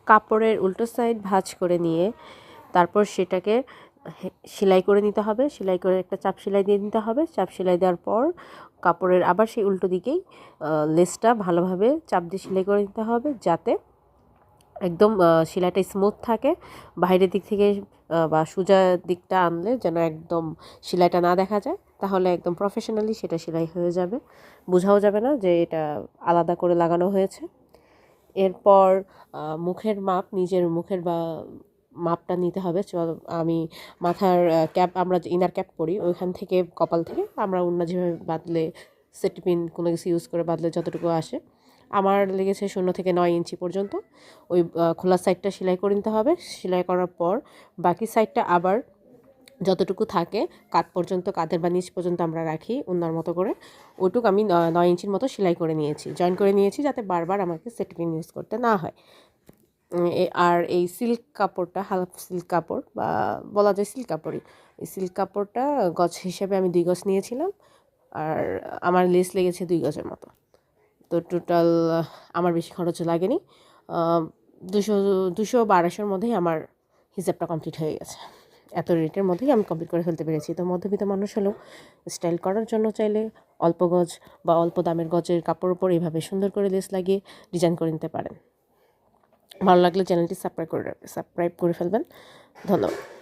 কাপড়ের উল্টো সাইড ভাঁজ করে নিয়ে তারপর সেটাকে সেলাই করে নিতে হবে। সেলাই করে একটা চাপ সেলাই দিয়ে নিতে হবে। চাপ সেলাই দেওয়ার পর কাপড়ের আবার সেই উল্টো দিকেই লেসটা ভালোভাবে চাপ দিয়ে সেলাই করে নিতে হবে, যাতে একদম সেলাইটা স্মুথ থাকে। বাইরের দিক থেকে বা সোজা দিকটা আনলে যেন একদম সেলাইটা না দেখা যায়, তাহলে একদম প্রফেশনালি সেটা সেলাই হয়ে যাবে, বোঝাও যাবে না যে এটা আলাদা করে লাগানো হয়েছে। এরপর মুখের মাপ, নিজের মুখের বা মাপটা নিতে হবে। আমি মাথার ক্যাপ, আমরা যে ইনার ক্যাপ পরি ওইখান থেকে কপাল থেকে আমরা অন্য যেভাবে বাঁধলে সেফটি পিন কোনো কিছু ইউজ করে বাঁধলে যতটুকু আসে, আমার লেগেছে 0 থেকে 9 ইঞ্চি পর্যন্ত। ওই খোলা সাইডটা সেলাই করে নিতে হবে। সেলাই করার পর বাকি সাইডটা আবার যতটুকু থাকে কাঁধ পর্যন্ত, কাঁধের বা নিচ পর্যন্ত আমরা রাখি ওনার মতো করে, ওইটুকু আমি 9 ইঞ্চির মতো সেলাই করে নিয়েছি, জয়েন করে নিয়েছি, যাতে বারবার আমাকে সেফটি পিন ইউজ করতে না হয়। আর এই সিল্ক কাপড়টা, হালকা সিল্ক কাপড় বা বলা যায় সিল্ক কাপড়ই, এই সিল্ক কাপড়টা গজ হিসেবে আমি 2 গজ নিয়েছিলাম, আর আমার লেস লেগেছে 2 গজের মতো। তো টোটাল আমার বেশি খরচ লাগেনি, 200-250-এর মধ্যেই আমার হিসাবটা কমপ্লিট হয়ে গেছে। এত রেটের মধ্যেই আমি কমপ্লিট করে ফেলতে পেরেছি। তো মধ্যবিত্ত মানুষ হলেও স্টাইল করার জন্য চাইলে অল্প গজ বা অল্প দামের গজের কাপড়ের উপর এইভাবে সুন্দর করে লেস লাগিয়ে ডিজাইন করে নিতে পারেন। ভালো লাগলে চ্যানেলটি সাবস্ক্রাইব করে ফেলবেন। ধন্যবাদ।